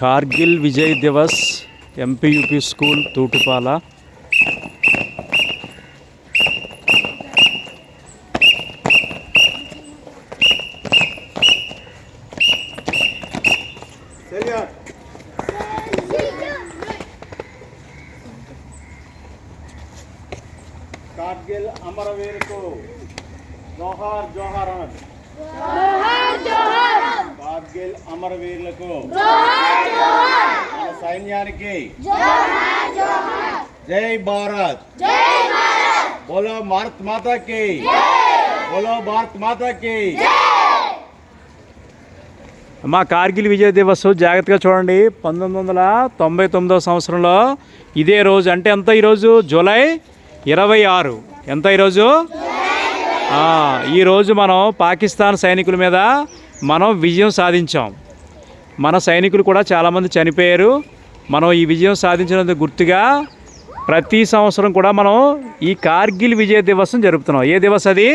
Kargil Vijay Diwas MPUP school Tutupala. Kargil అమరవీరుకు జోహార్ జోహార్ అన్నది. కార్గిల్ అమరవీరులకు మన సైన్యానికి జై భారత్, బోలో భారత్ మాతాకి, బోలో భారత్ మాతాకి. మా కార్గిల్ విజయ్ దివస్ జాగ్రత్తగా చూడండి. 1999 సంవత్సరంలో ఇదే రోజు, అంటే ఎంత ఈరోజు జూలై 26. ఎంత ఈరోజు? ఈరోజు మనం పాకిస్తాన్ సైనికుల మీద మనం విజయం సాధించాం. మన సైనికులు కూడా చాలామంది చనిపోయారు. మనం ఈ విజయం సాధించినందుకు గుర్తుగా ప్రతి సంవత్సరం కూడా మనం ఈ కార్గిల్ విజయ్ దివస్ను జరుపుతున్నాం. ఏ దివస్ అది?